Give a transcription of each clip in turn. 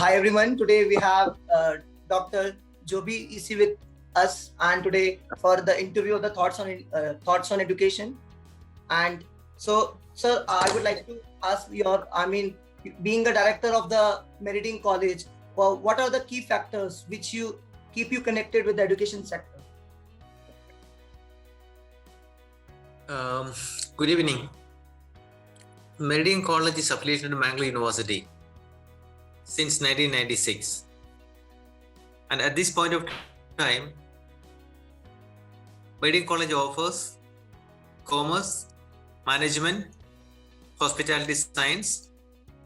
Hi everyone. Today we have Dr. Joby Isi with us, and today for the interview of the thoughts on education. And so, sir, I would like to ask being a director of the Meridian College, well, what are the key factors which you keep you connected with the education sector? Good evening. Meridian College is affiliated to Mangalore University since 1996. And at this point of time, Meridian College offers commerce, management, hospitality science,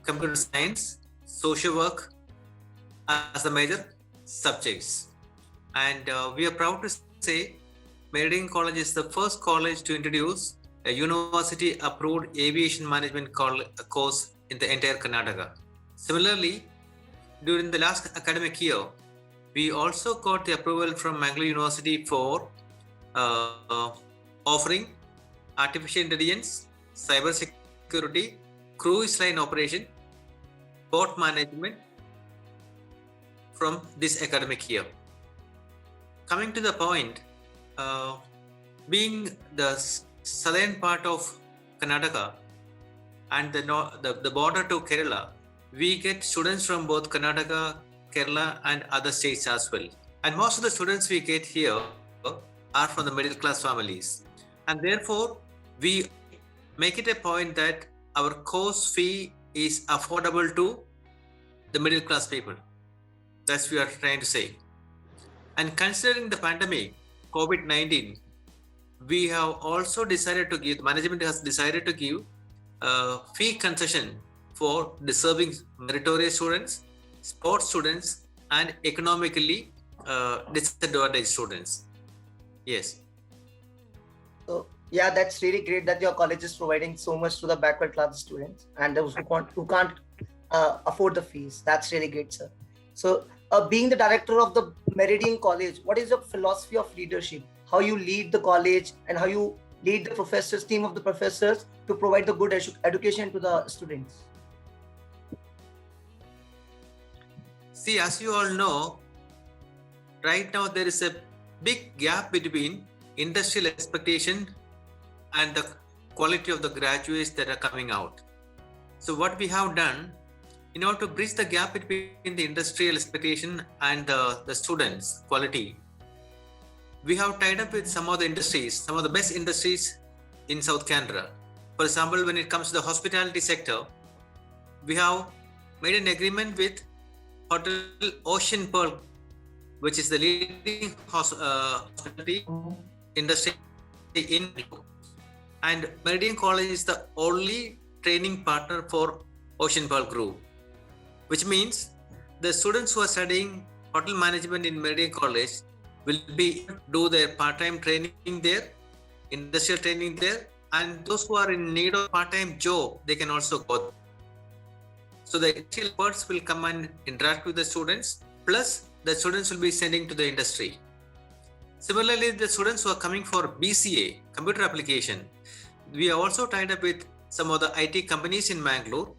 computer science, social work as the major subjects. And we are proud to say Meridian College is the first college to introduce a university approved aviation management course in the entire Karnataka. Similarly, during the last academic year, we also got the approval from Mangalore University for offering artificial intelligence, cyber security, cruise line operation, port management from this academic year. Coming to the point, being the southern part of Karnataka and the border to Kerala, we get students from both Karnataka, Kerala and other states as well. And most of the students we get here are from the middle class families. And therefore, we make it a point that our course fee is affordable to the middle class people. That's what we are trying to say. And considering the pandemic, COVID-19, we have also decided to give, the management has decided to give fee concession for deserving meritorious students, sports students, and economically disadvantaged students. Yes. So yeah, that's really great that your college is providing so much to the backward class students and those who can't afford the fees. That's really great, sir. So being the director of the Meridian College, what is your philosophy of leadership? How you lead the college and how you lead the professors, team of the professors to provide the good education to the students? See, as you all know, right now there is a big gap between industrial expectation and the quality of the graduates that are coming out. So what we have done, in order to bridge the gap between the industrial expectation and the students' quality, we have tied up with some of the industries, some of the best industries in South Canara. For example, when it comes to the hospitality sector, we have made an agreement with Hotel Ocean Pearl, which is the leading hospitality industry in, and Meridian College is the only training partner for Ocean Pearl Group, which means the students who are studying hotel management in Meridian College will be do their part-time training there, industrial training there, and those who are in need of part-time job, they can also go. So the experts will come and interact with the students, plus the students will be sending to the industry. Similarly, the students who are coming for BCA, computer application, we are also tied up with some of the IT companies in Mangalore,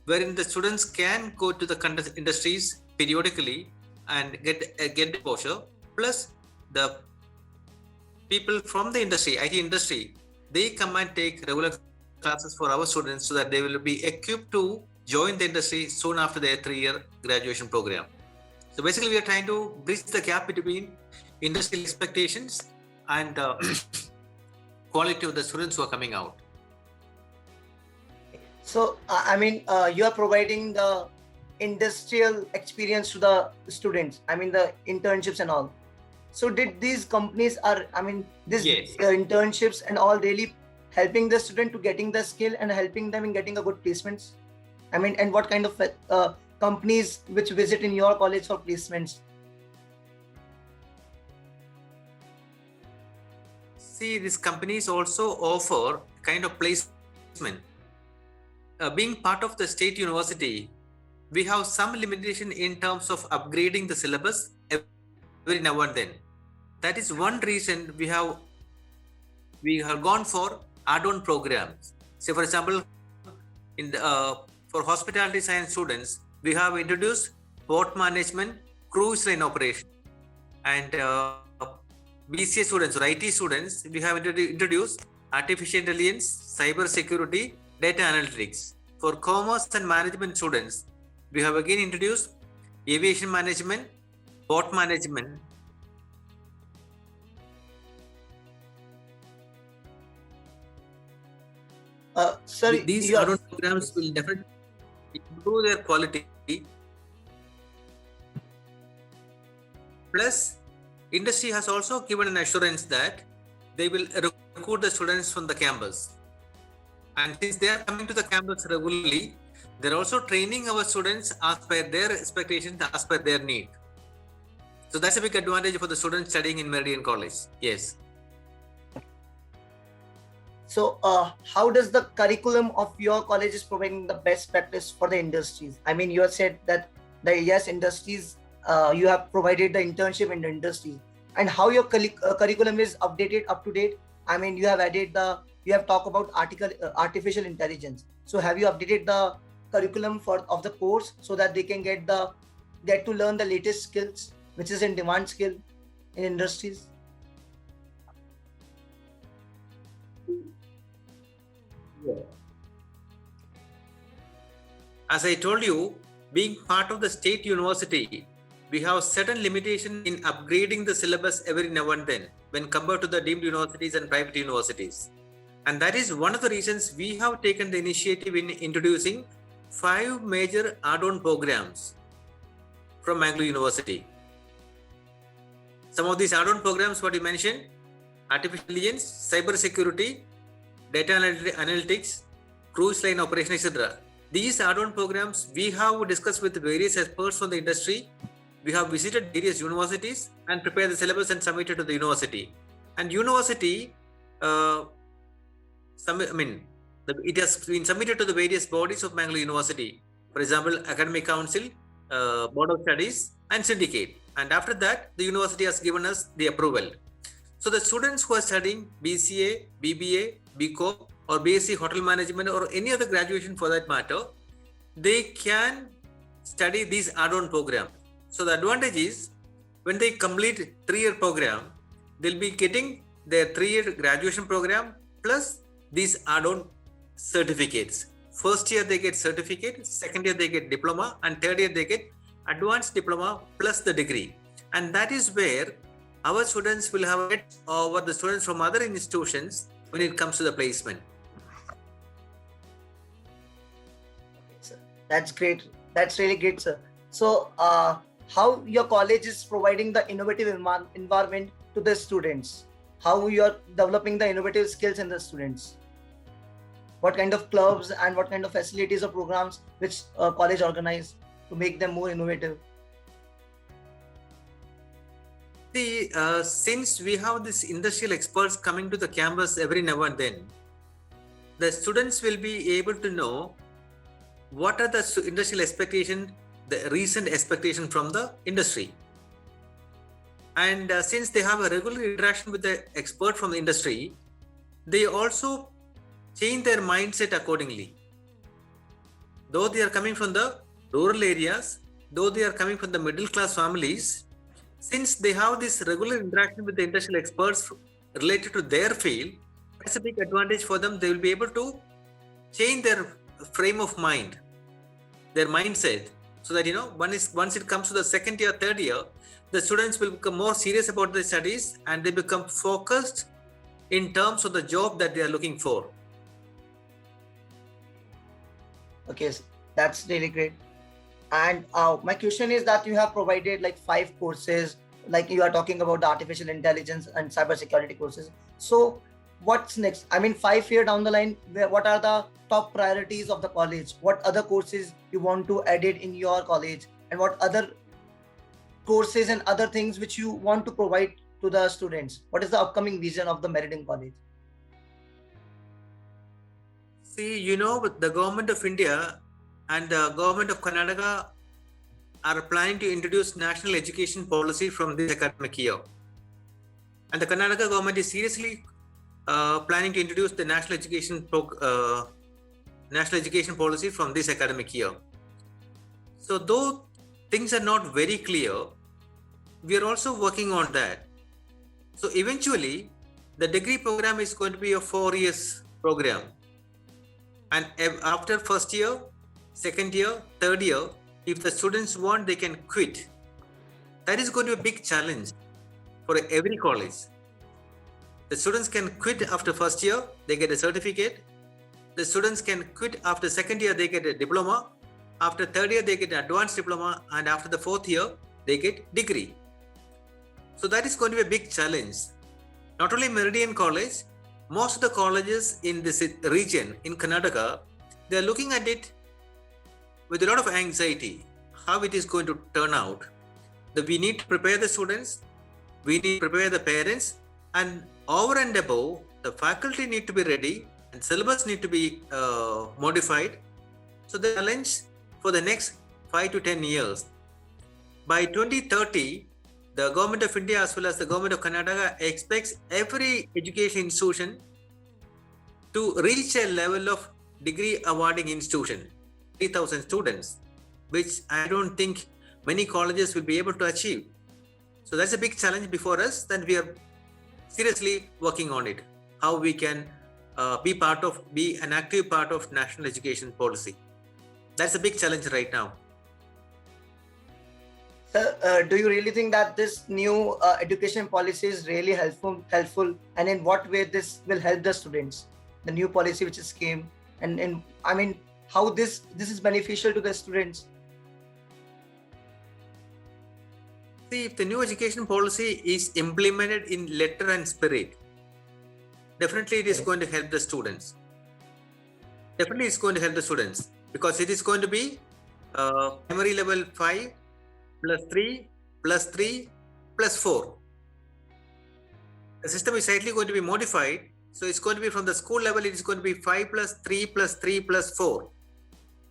wherein the students can go to the industries periodically and get exposure. Plus, the people from the industry, IT industry, they come and take regular classes for our students so that they will be equipped to join the industry soon after their 3-year graduation program. So basically, we are trying to bridge the gap between industrial expectations and quality of the students who are coming out. So, you are providing the industrial experience to the students, the internships and all. So did these companies Yes. Internships and all really helping the student to getting the skill and helping them in getting a good placements? And what kind of companies which visit in your college for placements? See, these companies also offer kind of placement. Being part of the state university, we have some limitation in terms of upgrading the syllabus every now and then. That is one reason we have gone for add-on programs. Say, for example, in the, for hospitality science students, we have introduced port management, cruise line operation. And BCA students or IT students, we have introduced artificial intelligence, cyber security, data analytics. For commerce and management students, we have again introduced aviation management, port management. Sorry, These add-on programs will definitely improve their quality. Plus, industry has also given an assurance that they will recruit the students from the campus. And since they are coming to the campus regularly, they're also training our students as per their expectations, as per their need. So that's a big advantage for the students studying in Meridian College. Yes. So, how does the curriculum of your college is providing the best practice for the industries? I mean, you have said that industries, you have provided the internship in the industries, and how your curriculum is updated up to date. I mean, you have added you have talked about artificial intelligence. So, have you updated the curriculum of the course so that they can get to learn the latest skills, which is in demand skill in industries? As I told you, being part of the state university, we have certain limitation in upgrading the syllabus every now and then when compared to the deemed universities and private universities. And that is one of the reasons we have taken the initiative in introducing 5 major add-on programs from Mangalore University. Some of these add-on programs, what you mentioned, artificial intelligence, cyber security, data analytics, cruise line operation, etc. These add-on programs we have discussed with various experts from the industry. We have visited various universities and prepared the syllabus and submitted to the university. And university, it has been submitted to the various bodies of Mangalore University. For example, Academic Council, Board of Studies, and Syndicate. And after that, the university has given us the approval. So the students who are studying BCA, BBA, BCom, or BSc Hotel Management, or any other graduation for that matter, they can study these add-on programs. So the advantage is, when they complete 3-year program, they'll be getting their 3-year graduation program plus these add-on certificates. First year they get certificate, second year they get diploma, and third year they get advanced diploma plus the degree. And that is where our students will have it over the students from other institutions when it comes to the placement. That's great. That's really great, sir. So, how your college is providing the innovative environment to the students? How you are developing the innovative skills in the students? What kind of clubs and what kind of facilities or programs which college organize to make them more innovative? See, since we have these industrial experts coming to the campus every now and then, the students will be able to know what are the industrial expectations, the recent expectation from the industry. And since they have a regular interaction with the expert from the industry, they also change their mindset accordingly. Though they are coming from the rural areas, though they are coming from the middle class families, since they have this regular interaction with the industrial experts related to their field, that's a big advantage for them. They will be able to change their frame of mind, their mindset, so that once it comes to the second year, third year, the students will become more serious about their studies and they become focused in terms of the job that they are looking for. Okay, that's really great. And my question is that you have provided like 5 courses, like you are talking about the artificial intelligence and cybersecurity courses. So what's next? I mean, 5 years down the line, what are the top priorities of the college? What other courses you want to add it in your college, and what other courses and other things which you want to provide to the students? What is the upcoming vision of the Meridian College? See, the government of India and the government of Karnataka are planning to introduce national education policy from this academic year. And the Karnataka government is seriously planning to introduce the national education policy from this academic year. So though things are not very clear. We are also working on that. So eventually, the degree program is going to be a 4 years program. And after first year, second year, third year, if the students want, they can quit. That is going to be a big challenge for every college. The students can quit after first year, they get a certificate. The students can quit after second year, they get a diploma. After third year, they get an advanced diploma. And after the fourth year, they get degree. So that is going to be a big challenge. Not only Meridian College, most of the colleges in this region, in Karnataka, they are looking at it with a lot of anxiety, how it is going to turn out. That we need to prepare the students, we need to prepare the parents, and over and above, the faculty need to be ready and syllabus need to be modified. So the challenge for the next 5 to 10 years. By 2030, the Government of India as well as the Government of Karnataka expects every education institution to reach a level of degree awarding institution, 3,000 students, which I don't think many colleges will be able to achieve. So that's a big challenge before us, and we are seriously working on it. How we can be an active part of national education policy. That's a big challenge right now. Sir, do you really think that this new education policy is really helpful? And in what way this will help the students? The new policy which is came, and I mean, how this is beneficial to the students? See, if the new education policy is implemented in letter and spirit, definitely it is going to help the students. Definitely it's going to help the students, because it is going to be primary level 5 plus 3 plus 3 plus 4. The system is slightly going to be modified. So it's going to be from the school level, it is going to be 5 plus 3 plus 3 plus 4.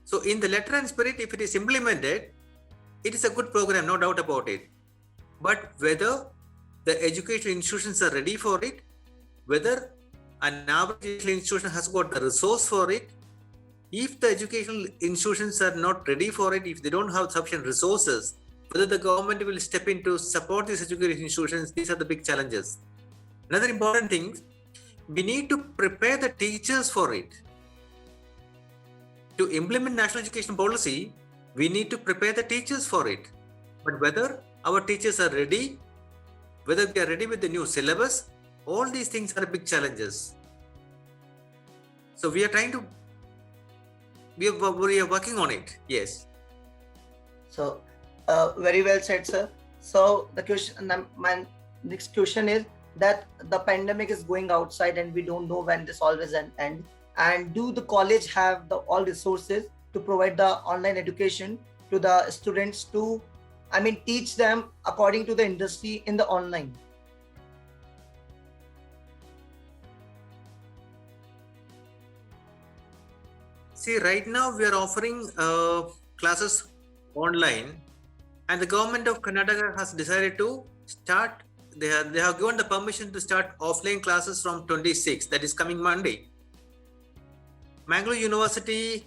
So in the letter and spirit, if it is implemented, it is a good program, no doubt about it. But whether the educational institutions are ready for it, whether an average educational institution has got the resource for it, if the educational institutions are not ready for it, if they don't have sufficient resources, whether the government will step in to support these educational institutions, these are the big challenges. Another important thing, we need to prepare the teachers for it. To implement national education policy, we need to prepare the teachers for it. But whether our teachers are ready, whether we are ready with the new syllabus, all these things are big challenges. So we are working on it, yes. So, very well said, sir. So the question, my next question is that the pandemic is going outside and we don't know when this all will end. And do the college have all resources to provide the online education to the students to, I mean, teach them according to the industry in the online? See, right now we are offering classes online, and the government of Karnataka has decided to start. They have given the permission to start offline classes from 26, that is coming Monday. Mangalore University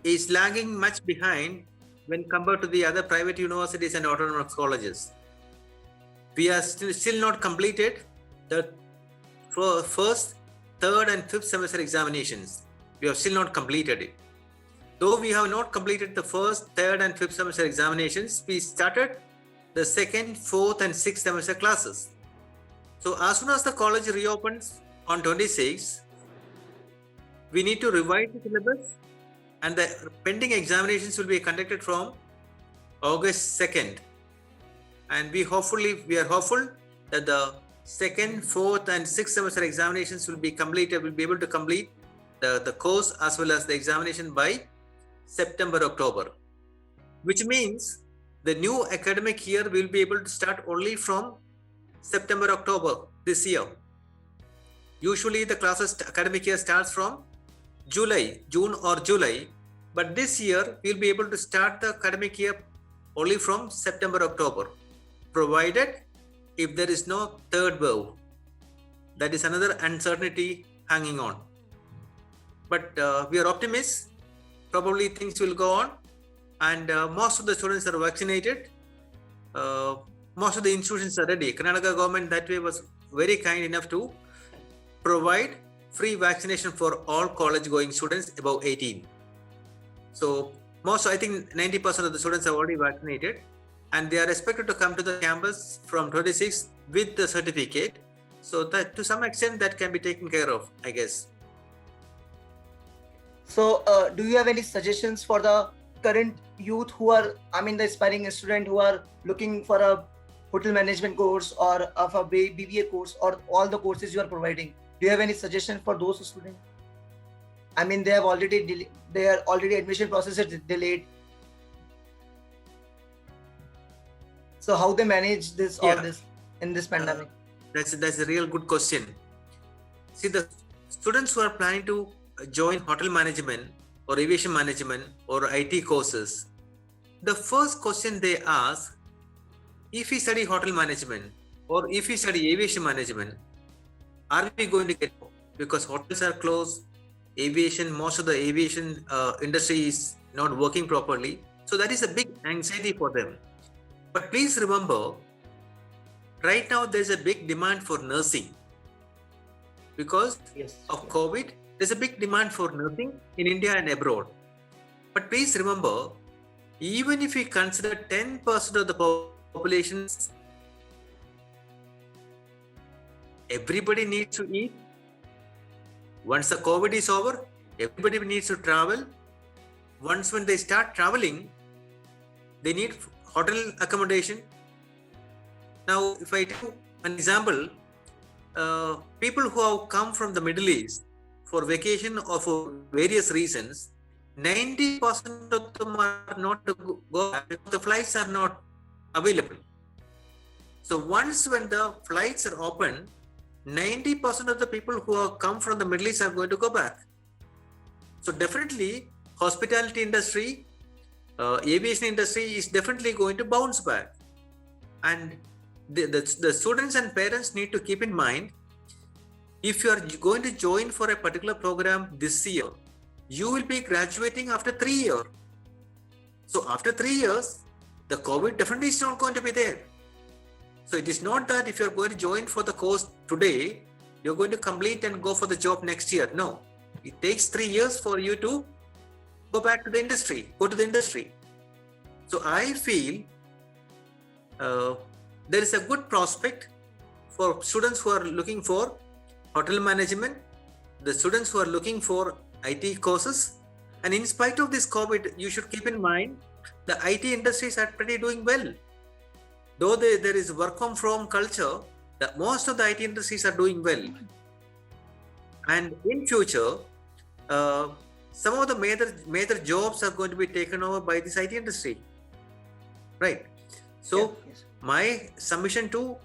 is lagging much behind when compared to the other private universities and autonomous colleges. We are still not completed the first, third and fifth semester examinations. We have still not completed it. Though we have not completed the first, third and fifth semester examinations, we started the second, fourth and sixth semester classes. So as soon as the college reopens on 26, we need to revise the syllabus, and the pending examinations will be conducted from August 2nd. And we are hopeful that the second, fourth and sixth semester examinations will be able to complete the course as well as the examination by September, October, which means the new academic year will be able to start only from September, October this year. Usually the academic year starts from June or July, but this year we'll be able to start the academic year only from September, October, provided if there is no third wave. That is another uncertainty hanging on. But we are optimists. Probably things will go on, and most of the students are vaccinated. Most of the institutions are ready. Karnataka government that way was very kind enough to provide free vaccination for all college going students above 18. So I think 90% of the students are already vaccinated, and they are expected to come to the campus from 26 with the certificate. So that to some extent that can be taken care of, I guess. So do you have any suggestions for the current youth who are, the aspiring student who are looking for a hotel management course or of a BBA course or all the courses you are providing? Do you have any suggestion for those students? They have already admission process is delayed. So how they manage this all this in this pandemic? That's a real good question. See, the students who are planning to join hotel management or aviation management or IT courses, the first question they ask, if we study hotel management or if we study aviation management, are we going to get, because hotels are closed, most of the aviation industry is not working properly. So that is a big anxiety for them. But please remember, right now there's a big demand for nursing. Because of COVID, there's a big demand for nursing in India and abroad. But please remember, even if we consider 10% of the population, everybody needs to eat. Once the COVID is over, everybody needs to travel. Once when they start traveling, they need hotel accommodation. Now, if I take an example, people who have come from the Middle East for vacation or for various reasons, 90% of them are not to go back because the flights are not available. So once when the flights are open, 90% of the people who have come from the Middle East are going to go back. So definitely, hospitality industry, aviation industry is definitely going to bounce back. And the students and parents need to keep in mind, if you are going to join for a particular program this year, you will be graduating after 3 years. So after 3 years, the COVID definitely is not going to be there. So it is not that if you're going to join for the course today, you're going to complete and go for the job next year. No, it takes 3 years for you to go back to the industry, go to the industry. So I feel there is a good prospect for students who are looking for hotel management, the students who are looking for IT courses. And in spite of this COVID, you should keep in mind the IT industries are pretty doing well. Though there is work from culture, most of the IT industries are doing well. And in future, some of the major jobs are going to be taken over by this IT industry. Right. So my submission to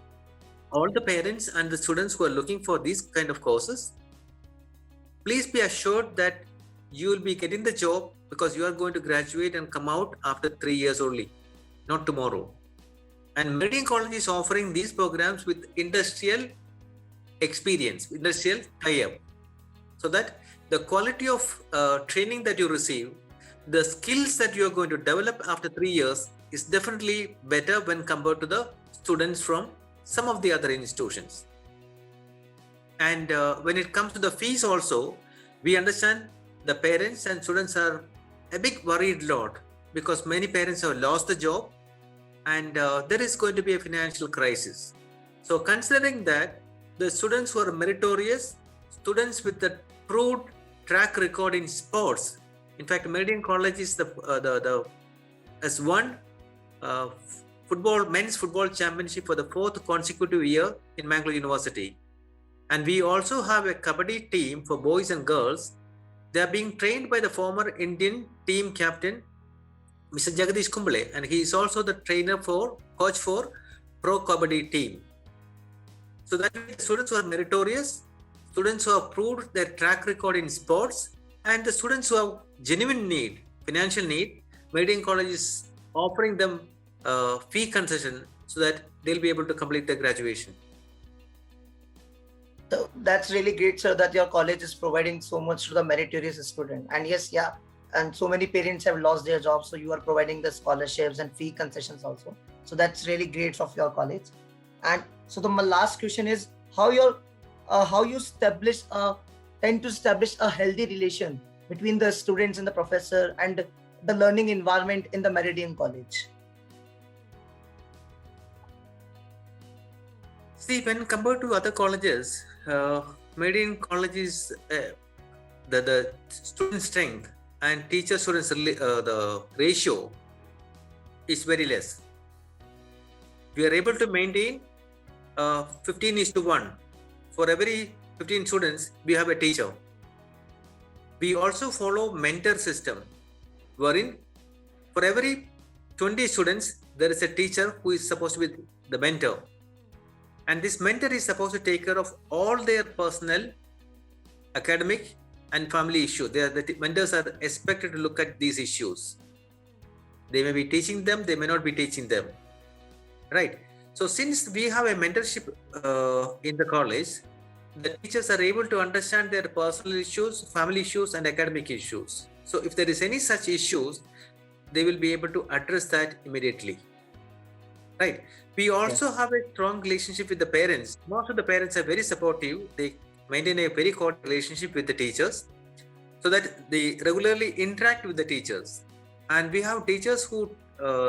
all the parents and the students who are looking for these kind of courses, please be assured that you will be getting the job because you are going to graduate and come out after 3 years only, not tomorrow. And Meridian College is offering these programs with industrial experience, industrial tie-up, so that the quality of training that you receive, the skills that you are going to develop after 3 years is definitely better when compared to the students from some of the other institutions. And when it comes to the fees also, we understand the parents and students are a big worried lot because many parents have lost the job and there is going to be a financial crisis. So considering that, the students who are meritorious, students with the proved track record in sports, in fact, Meridian College is has won men's football championship for the 4th consecutive year in Mangalore University. And we also have a kabaddi team for boys and girls. They are being trained by the former Indian team captain, Mr. Jagadish Kumble, and he is also the coach for pro kabaddi team. So that means students who are meritorious, students who have proved their track record in sports, and the students who have genuine need, financial need, Meridian College is offering them fee concession so that they'll be able to complete their graduation. So that's really great, sir, that your college is providing so much to the meritorious student. And yes, and so many parents have lost their jobs, so you are providing the scholarships and fee concessions also. So that's really great of your college. And so my last question is how you tend to establish a healthy relation between the students and the professor and the learning environment in the Meridian College. See, when compared to other colleges, Meridian College is the student strength and teacher students the ratio is very less. We are able to maintain 15:1. For every 15 students, we have a teacher. We also follow mentor system, wherein for every 20 students, there is a teacher who is supposed to be the mentor. And this mentor is supposed to take care of all their personal, academic, and family issues. The mentors are expected to look at these issues. They may be teaching them, they may not be teaching them. Right. So since we have a mentorship in the college, the teachers are able to understand their personal issues, family issues, and academic issues. So if there is any such issues, they will be able to address that immediately. Right. We also have a strong relationship with the parents. Most of the parents are very supportive. They maintain a very good relationship with the teachers so that they regularly interact with the teachers. And we have teachers who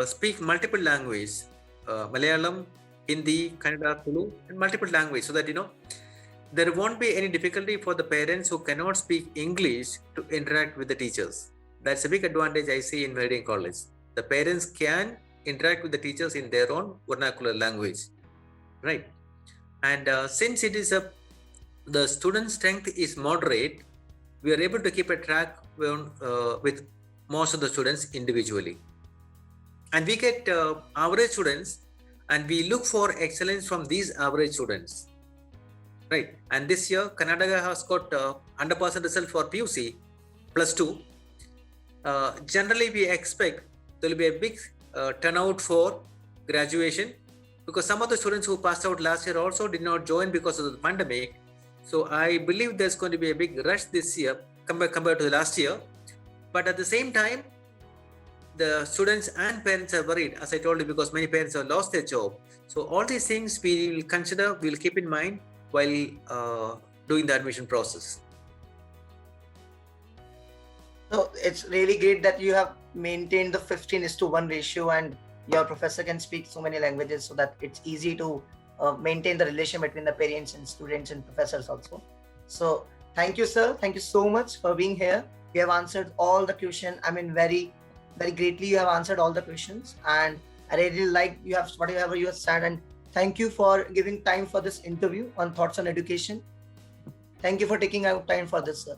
speak multiple languages, Malayalam, Hindi, Kannada, Tulu, and multiple languages, so that there won't be any difficulty for the parents who cannot speak English to interact with the teachers. That's a big advantage I see in Meridian College. The parents can interact with the teachers in their own vernacular language, right? And since it is the student strength is moderate, we are able to keep a track with most of the students individually. And we get average students, and we look for excellence from these average students, right? And this year, Karnataka has got 100% result for PUC +2. Generally, we expect there will be a big turnout for graduation, because some of the students who passed out last year also did not join because of the pandemic. So I believe there's going to be a big rush this year compared to the last year. But at the same time, the students and parents are worried, as I told you, because many parents have lost their job. So all these things we will consider, we'll keep in mind while doing the admission process. So it's really great that you have maintained the 15:1 ratio, and your professor can speak so many languages, so that it's easy to maintain the relation between the parents and students and professors also. So thank you, sir. Thank you so much for being here. You have answered all the questions. I mean, very, very greatly you have answered all the questions, and I really like whatever you have said, and thank you for giving time for this interview on Thoughts on Education. Thank you for taking out time for this, sir.